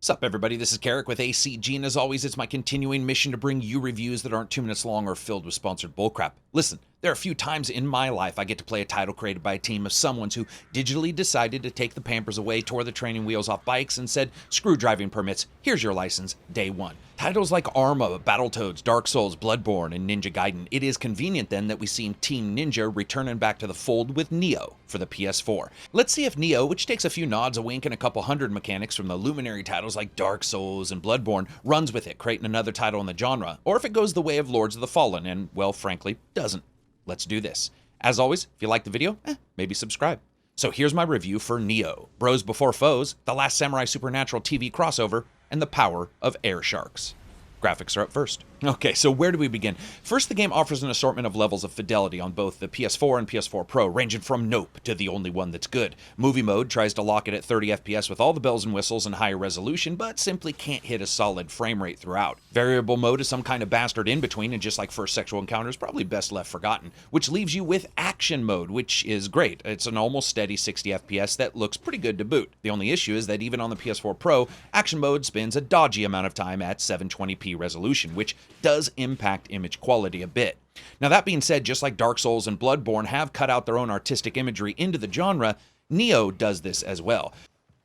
Sup everybody, this is Karak with ACG, and as always, it's my continuing mission to bring you reviews that aren't 2 minutes long or filled with sponsored bullcrap. Listen, there are a few times in my life I get to play a title created by a team of someones who digitally decided to take the pampers away, tore the training wheels off bikes, and said, screw driving permits, here's your license, day one. Titles like Arma, Battletoads, Dark Souls, Bloodborne, and Ninja Gaiden. It is convenient then that we see Team Ninja returning back to the fold with Nioh for the PS4. Let's see if Nioh, which takes a few nods, a wink, and a couple hundred mechanics from the luminary titles like Dark Souls and Bloodborne, runs with it, creating another title in the genre, or if it goes the way of Lords of the Fallen and, well, frankly, doesn't. Let's do this. As always, if you like the video, maybe subscribe. So here's my review for Nioh, Bros Before Foes, The Last Samurai Supernatural TV crossover, and the power of air sharks. Graphics are up first. Okay, so where do we begin? First, the game offers an assortment of levels of fidelity on both the PS4 and PS4 Pro, ranging from nope to the only one that's good. Movie mode tries to lock it at 30 FPS with all the bells and whistles and higher resolution, but simply can't hit a solid frame rate throughout. Variable mode is some kind of bastard in between, and just like first sexual encounters, probably best left forgotten, which leaves you with action mode, which is great. It's an almost steady 60 FPS that looks pretty good to boot. The only issue is that even on the PS4 Pro, action mode spends a dodgy amount of time at 720p resolution, which does impact image quality a bit. Now that being said, just like Dark Souls and Bloodborne have cut out their own artistic imagery into the genre, Nioh does this as well.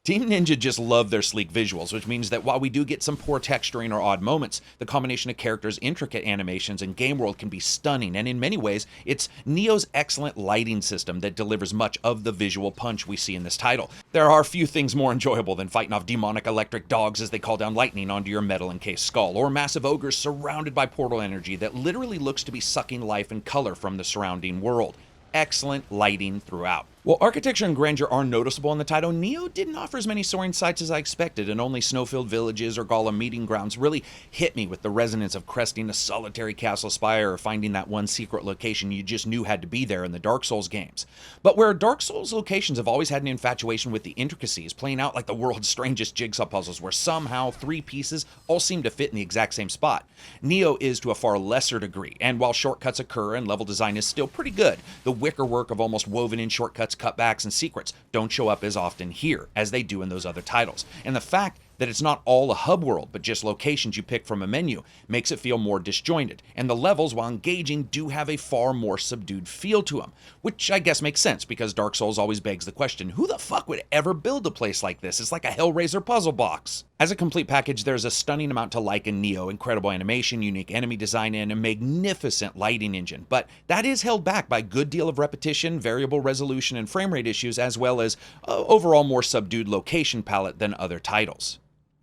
Team Ninja just love their sleek visuals, which means that while we do get some poor texturing or odd moments, the combination of characters' intricate animations and game world can be stunning, and in many ways, it's Nioh's excellent lighting system that delivers much of the visual punch we see in this title. There are few things more enjoyable than fighting off demonic electric dogs as they call down lightning onto your metal-encased skull, or massive ogres surrounded by portal energy that literally looks to be sucking life and color from the surrounding world. Excellent lighting throughout. While architecture and grandeur are noticeable in the title, Nioh didn't offer as many soaring sights as I expected, and only snow-filled villages or golem meeting grounds really hit me with the resonance of cresting a solitary castle spire or finding that one secret location you just knew had to be there in the Dark Souls games. But where Dark Souls locations have always had an infatuation with the intricacies, playing out like the world's strangest jigsaw puzzles where somehow 3 pieces all seem to fit in the exact same spot, Nioh is to a far lesser degree, and while shortcuts occur and level design is still pretty good, the wicker work of almost woven-in shortcuts, cutbacks, and secrets don't show up as often here as they do in those other titles. And the fact that it's not all a hub world, but just locations you pick from a menu, makes it feel more disjointed. And the levels, while engaging, do have a far more subdued feel to them, which I guess makes sense because Dark Souls always begs the question, who the fuck would ever build a place like this? It's like a Hellraiser puzzle box. As a complete package, there's a stunning amount to like in Nioh, incredible animation, unique enemy design, and a magnificent lighting engine, but that is held back by a good deal of repetition, variable resolution, and frame rate issues, as well as overall more subdued location palette than other titles.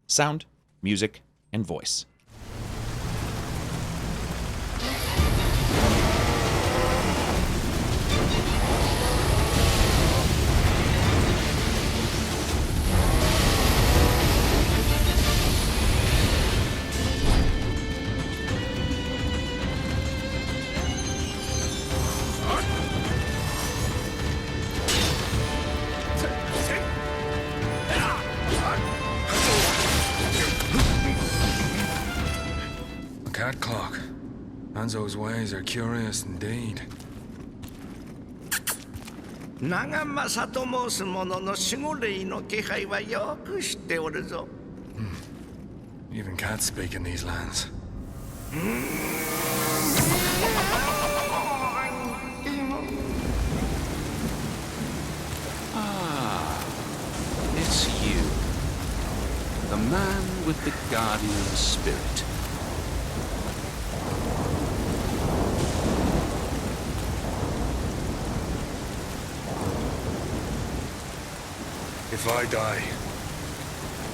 Sound, music, and voice. Cat clock. Hanzo's ways are curious indeed. 長政と申す者の守護霊の気配はよく知っておるぞ。Even cats speak in these lands. Ah, it's you. The man with the guardian spirit. If I die,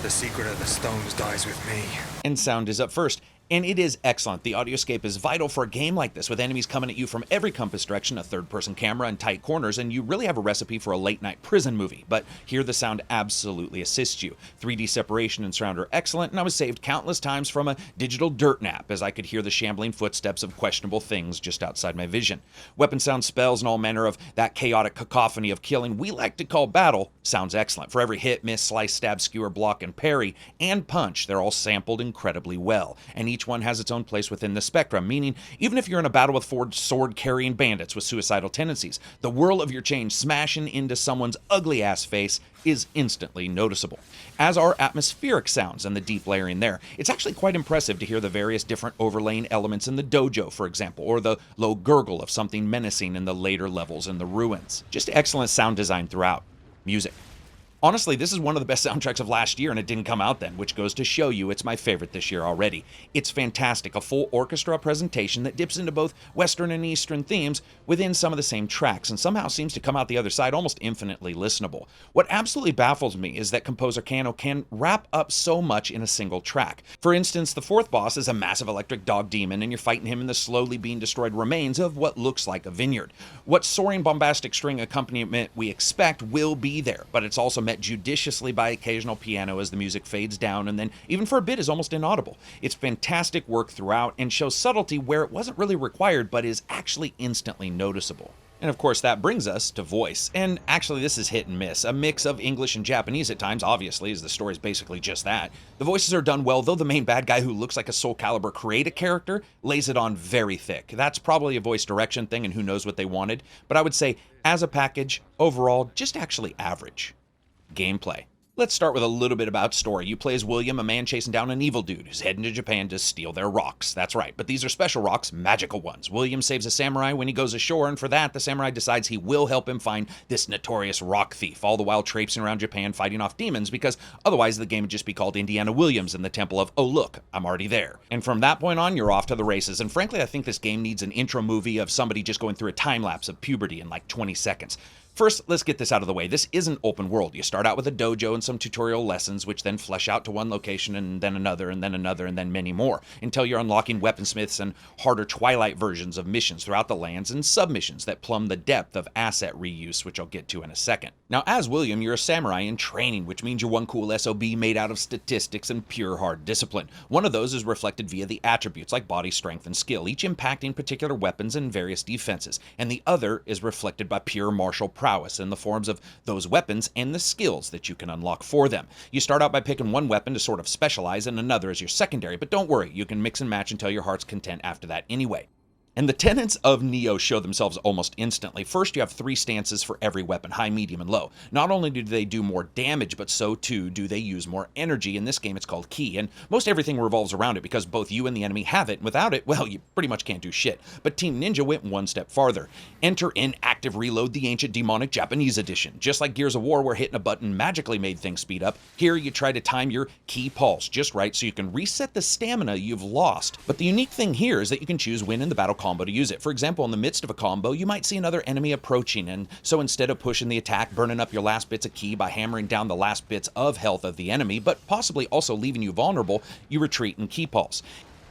the secret of the stones dies with me. And sound is up first. And it is excellent. The audioscape is vital for a game like this, with enemies coming at you from every compass direction, a third-person camera, and tight corners, and you really have a recipe for a late-night prison movie. But here the sound absolutely assists you. 3D separation and surround are excellent, and I was saved countless times from a digital dirt nap, as I could hear the shambling footsteps of questionable things just outside my vision. Weapon sound, spells, and all manner of that chaotic cacophony of killing we like to call battle sounds excellent. For every hit, miss, slice, stab, skewer, block, and parry, and punch, they're all sampled incredibly well, and each each one has its own place within the spectrum, meaning even if you're in a battle with 4 sword-carrying bandits with suicidal tendencies, the whirl of your chain smashing into someone's ugly-ass face is instantly noticeable, as are atmospheric sounds and the deep layering there. It's actually quite impressive to hear the various different overlaying elements in the dojo, for example, or the low gurgle of something menacing in the later levels in the ruins. Just excellent sound design throughout. Music. Honestly, this is one of the best soundtracks of last year, and it didn't come out then, which goes to show you it's my favorite this year already. It's fantastic, a full orchestra presentation that dips into both Western and Eastern themes within some of the same tracks, and somehow seems to come out the other side almost infinitely listenable. What absolutely baffles me is that composer Kano can wrap up so much in a single track. For instance, the 4th boss is a massive electric dog demon, and you're fighting him in the slowly being destroyed remains of what looks like a vineyard. What soaring bombastic string accompaniment we expect will be there, but it's also met judiciously by occasional piano as the music fades down and then even for a bit is almost inaudible. It's fantastic work throughout and shows subtlety where it wasn't really required but is actually instantly noticeable. And of course that brings us to voice. And actually this is hit and miss. A mix of English and Japanese at times, obviously, as the story is basically just that. The voices are done well, though the main bad guy who looks like a Soul Calibur create a character lays it on very thick. That's probably a voice direction thing and who knows what they wanted. But I would say, as a package, overall, just actually average. Gameplay. Let's start with a little bit about story. You play as William, a man chasing down an evil dude who's heading to Japan to steal their rocks. That's right, but these are special rocks, magical ones. William saves a samurai when he goes ashore, and for that, the samurai decides he will help him find this notorious rock thief, all the while traipsing around Japan fighting off demons, because otherwise the game would just be called Indiana Williams in the temple of, oh look, I'm already there. And from that point on, you're off to the races, and frankly, I think this game needs an intro movie of somebody just going through a time-lapse of puberty in like 20 seconds. First, let's get this out of the way. This isn't open world. You start out with a dojo and some tutorial lessons, which then flesh out to one location and then another and then another and then many more, until you're unlocking weaponsmiths and harder Twilight versions of missions throughout the lands and submissions that plumb the depth of asset reuse, which I'll get to in a second. Now, as William, you're a samurai in training, which means you're one cool SOB made out of statistics and pure hard discipline. One of those is reflected via the attributes like body strength and skill, each impacting particular weapons and various defenses, and the other is reflected by pure martial prowess in the forms of those weapons and the skills that you can unlock for them. You start out by picking one weapon to sort of specialize and another as your secondary, but don't worry, you can mix and match until your heart's content after that anyway. And the tenets of Nioh show themselves almost instantly. First, you have 3 stances for every weapon, high, medium, and low. Not only do they do more damage, but so too do they use more energy. In this game, it's called ki, and most everything revolves around it because both you and the enemy have it, and without it, well, you pretty much can't do shit. But Team Ninja went one step farther. Enter in Active Reload, the ancient demonic Japanese edition. Just like Gears of War, where hitting a button magically made things speed up, here you try to time your ki pulse just right so you can reset the stamina you've lost. But the unique thing here is that you can choose when in the battle combo to use it. For example, in the midst of a combo, you might see another enemy approaching, and so instead of pushing the attack, burning up your last bits of ki by hammering down the last bits of health of the enemy, but possibly also leaving you vulnerable, you retreat and ki pulse.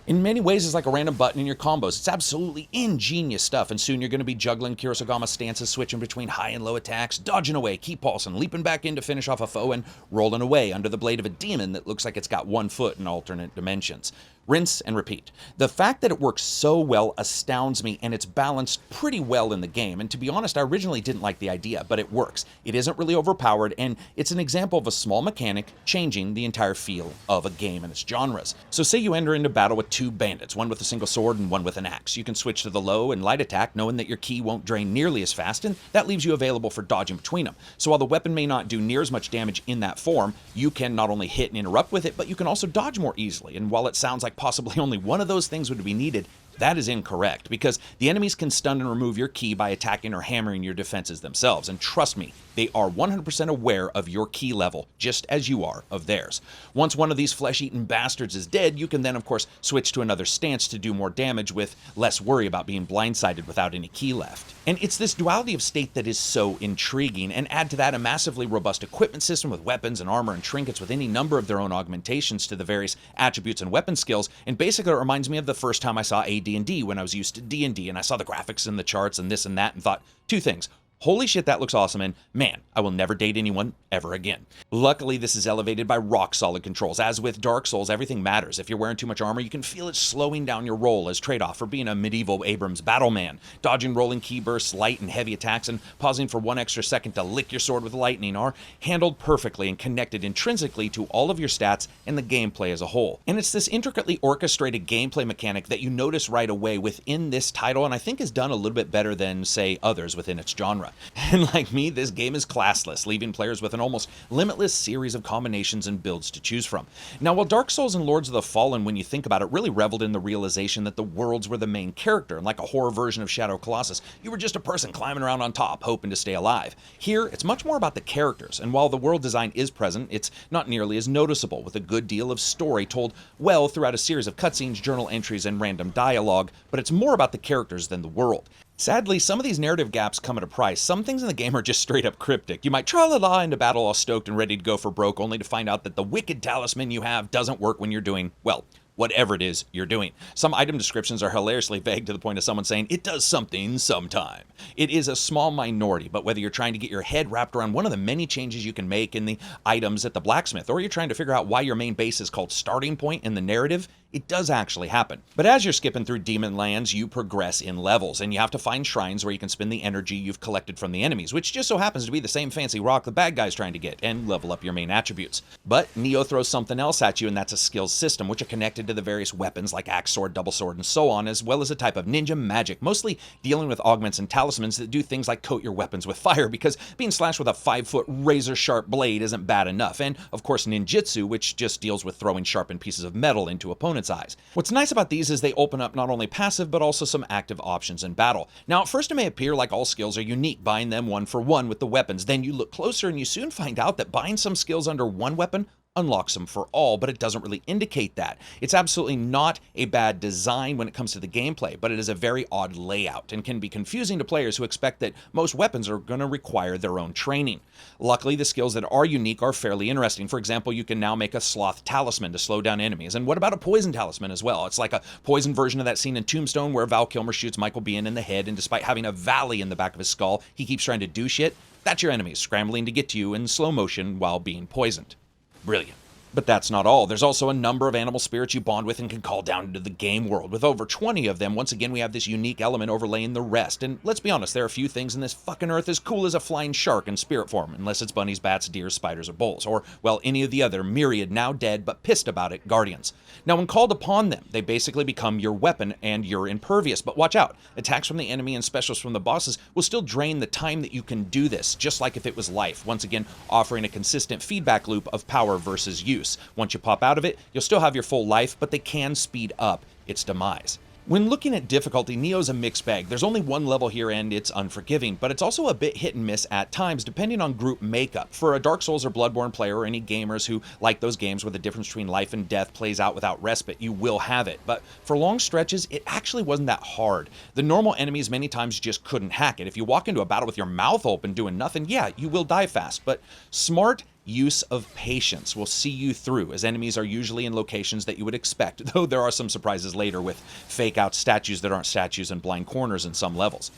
In many ways, it's like a random button in your combos. It's absolutely ingenious stuff, and soon you're going to be juggling Kurosagama stances, switching between high and low attacks, dodging away, ki pulsing, leaping back in to finish off a foe, and rolling away under the blade of a demon that looks like it's got 1 foot in alternate dimensions. Rinse and repeat. The fact that it works so well astounds me, and it's balanced pretty well in the game, and to be honest, I originally didn't like the idea, but it works. It isn't really overpowered, and it's an example of a small mechanic changing the entire feel of a game and its genres. So say you enter into battle with 2 bandits, one with a single sword and one with an axe. You can switch to the low and light attack, knowing that your ki won't drain nearly as fast, and that leaves you available for dodging between them. So while the weapon may not do near as much damage in that form, you can not only hit and interrupt with it, but you can also dodge more easily, and while it sounds like possibly only one of those things would be needed, that is incorrect, because the enemies can stun and remove your ki by attacking or hammering your defenses themselves, and trust me, they are 100% aware of your ki level, just as you are of theirs. Once one of these flesh-eating bastards is dead, you can then of course switch to another stance to do more damage with less worry about being blindsided without any ki left. And it's this duality of state that is so intriguing, and add to that a massively robust equipment system with weapons and armor and trinkets with any number of their own augmentations to the various attributes and weapon skills, and basically it reminds me of the first time I saw AD&D when I was used to D&D, and I saw the graphics and the charts and this and that and thought 2 things. Holy shit, that looks awesome, and man, I will never date anyone ever again. Luckily, this is elevated by rock-solid controls. As with Dark Souls, everything matters. If you're wearing too much armor, you can feel it slowing down your roll as trade-off for being a medieval Abrams battleman. Dodging rolling key bursts, light and heavy attacks, and pausing for 1 extra second to lick your sword with lightning are handled perfectly and connected intrinsically to all of your stats and the gameplay as a whole. And it's this intricately orchestrated gameplay mechanic that you notice right away within this title, and I think is done a little bit better than, say, others within its genre. And like me, this game is classless, leaving players with an almost limitless series of combinations and builds to choose from. Now, while Dark Souls and Lords of the Fallen, when you think about it, really reveled in the realization that the worlds were the main character, and like a horror version of Shadow Colossus, you were just a person climbing around on top, hoping to stay alive. Here, it's much more about the characters, and while the world design is present, it's not nearly as noticeable, with a good deal of story told well throughout a series of cutscenes, journal entries, and random dialogue, but it's more about the characters than the world. Sadly, some of these narrative gaps come at a price. Some things in the game are just straight up cryptic. You might tra-la-la into battle all stoked and ready to go for broke, only to find out that the wicked talisman you have doesn't work when you're doing, well, whatever it is you're doing. Some item descriptions are hilariously vague to the point of someone saying, it does something sometime. It is a small minority, but whether you're trying to get your head wrapped around one of the many changes you can make in the items at the blacksmith, or you're trying to figure out why your main base is called Starting Point in the narrative, it does actually happen. But as you're skipping through demon lands, you progress in levels, and you have to find shrines where you can spend the energy you've collected from the enemies, which just so happens to be the same fancy rock the bad guy's trying to get, and level up your main attributes. But Nioh throws something else at you, and that's a skills system, which are connected to the various weapons like axe, sword, double sword, and so on, as well as a type of ninja magic, mostly dealing with augments and talismans that do things like coat your weapons with fire, because being slashed with a 5-foot razor-sharp blade isn't bad enough, and of course ninjutsu, which just deals with throwing sharpened pieces of metal into opponents' eyes. What's nice about these is they open up not only passive, but also some active options in battle. Now, at first it may appear like all skills are unique, buying them one for one with the weapons. Then you look closer and you soon find out that buying some skills under one weapon unlocks them for all, but it doesn't really indicate that. It's absolutely not a bad design when it comes to the gameplay, but it is a very odd layout and can be confusing to players who expect that most weapons are going to require their own training. Luckily, the skills that are unique are fairly interesting. For example, you can now make a sloth talisman to slow down enemies. And what about a poison talisman as well? It's like a poison version of that scene in Tombstone where Val Kilmer shoots Michael Biehn in the head, and despite having a valley in the back of his skull, he keeps trying to do shit. That's your enemies scrambling to get to you in slow motion while being poisoned. Brilliant. But that's not all. There's also a number of animal spirits you bond with and can call down into the game world. With over 20 of them, once again, we have this unique element overlaying the rest. And let's be honest, there are a few things in this fucking earth as cool as a flying shark in spirit form, unless it's bunnies, bats, deer, spiders, or bulls, or, well, any of the other myriad now dead but pissed about it guardians. Now, when called upon them, they basically become your weapon and you're impervious. But watch out, attacks from the enemy and specials from the bosses will still drain the time that you can do this, just like if it was life, once again offering a consistent feedback loop of power versus use. Once you pop out of it, you'll still have your full life, but they can speed up its demise. When looking at difficulty, Nioh's a mixed bag. There's only one level here and it's unforgiving, but it's also a bit hit and miss at times depending on group makeup. For a Dark Souls or Bloodborne player or any gamers who like those games where the difference between life and death plays out without respite, you will have it. But for long stretches, it actually wasn't that hard. The normal enemies many times just couldn't hack it. If you walk into a battle with your mouth open doing nothing, yeah, you will die fast, but smart use of patience will see you through, as enemies are usually in locations that you would expect, though there are some surprises later with fake out statues that aren't statues and blind corners in some levels.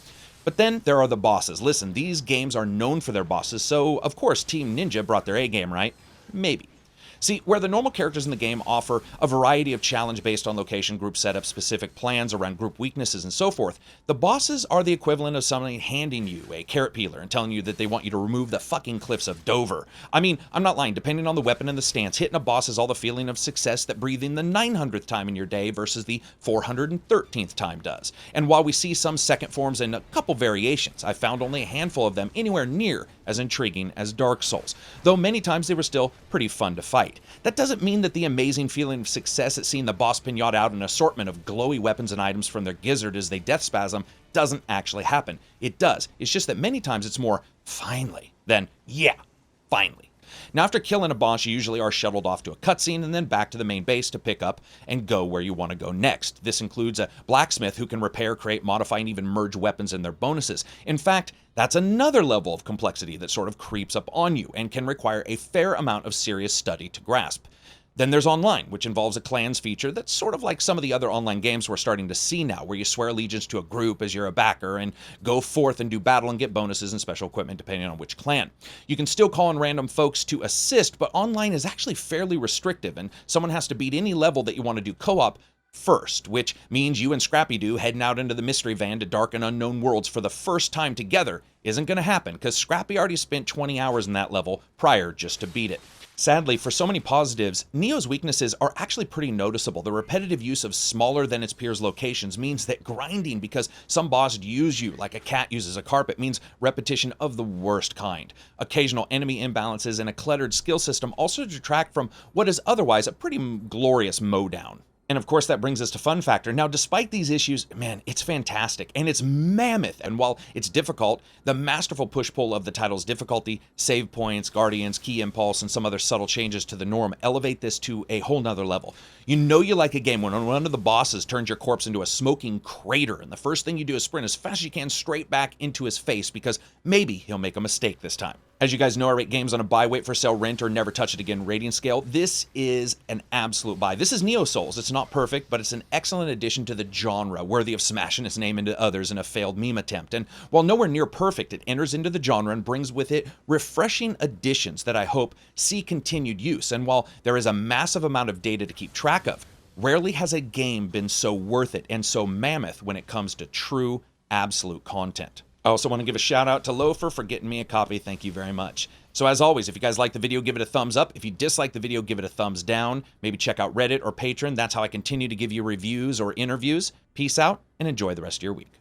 But then there are the bosses. Listen, these games are known for their bosses, so of course Team Ninja brought their A game, right? Maybe. See, where the normal characters in the game offer a variety of challenge based on location, group setup, specific plans around group weaknesses, and so forth, the bosses are the equivalent of somebody handing you a carrot peeler and telling you that they want you to remove the fucking cliffs of Dover. I mean, I'm not lying, depending on the weapon and the stance, hitting a boss is all the feeling of success that breathing the 900th time in your day versus the 413th time does. And while we see some second forms and a couple variations, I found only a handful of them anywhere near as intriguing as Dark Souls, though many times they were still pretty fun to fight. That doesn't mean that the amazing feeling of success at seeing the boss pinata out an assortment of glowy weapons and items from their gizzard as they death spasm doesn't actually happen. It does. It's just that many times it's more finally than yeah, finally. Now, after killing a boss, you usually are shuttled off to a cutscene and then back to the main base to pick up and go where you want to go next. This includes a blacksmith who can repair, create, modify, and even merge weapons and their bonuses. In fact, that's another level of complexity that sort of creeps up on you and can require a fair amount of serious study to grasp. Then there's online, which involves a clans feature that's sort of like some of the other online games we're starting to see now, where you swear allegiance to a group as you're a backer and go forth and do battle and get bonuses and special equipment depending on which clan. You can still call on random folks to assist, but online is actually fairly restrictive, and someone has to beat any level that you want to do co-op first, which means you and Scrappy Doo heading out into the mystery van to dark and unknown worlds for the first time together isn't going to happen, because Scrappy already spent 20 hours in that level prior just to beat it. Sadly, for so many positives, Nioh's weaknesses are actually pretty noticeable. The repetitive use of smaller than its peers locations means that grinding because some boss use you like a cat uses a carpet means repetition of the worst kind. Occasional enemy imbalances and a cluttered skill system also detract from what is otherwise a pretty glorious mowdown. And of course, that brings us to fun factor. Now, despite these issues, man, it's fantastic and it's mammoth. And while it's difficult, the masterful push-pull of the title's difficulty, save points, guardians, key impulse, and some other subtle changes to the norm elevate this to a whole nother level. You know you like a game when one of the bosses turns your corpse into a smoking crater, and the first thing you do is sprint as fast as you can straight back into his face because maybe he'll make a mistake this time. As you guys know, I rate games on a buy, wait for sale, rent, or never touch it again rating scale. This is an absolute buy. This is Nioh Souls. It's not perfect, but it's an excellent addition to the genre, worthy of smashing its name into others in a failed meme attempt. And while nowhere near perfect, it enters into the genre and brings with it refreshing additions that I hope see continued use. And while there is a massive amount of data to keep track of, rarely has a game been so worth it and so mammoth when it comes to true, absolute content. I also want to give a shout out to Loafer for getting me a copy. Thank you very much. So as always, if you guys like the video, give it a thumbs up. If you dislike the video, give it a thumbs down. Maybe check out Reddit or Patreon. That's how I continue to give you reviews or interviews. Peace out and enjoy the rest of your week.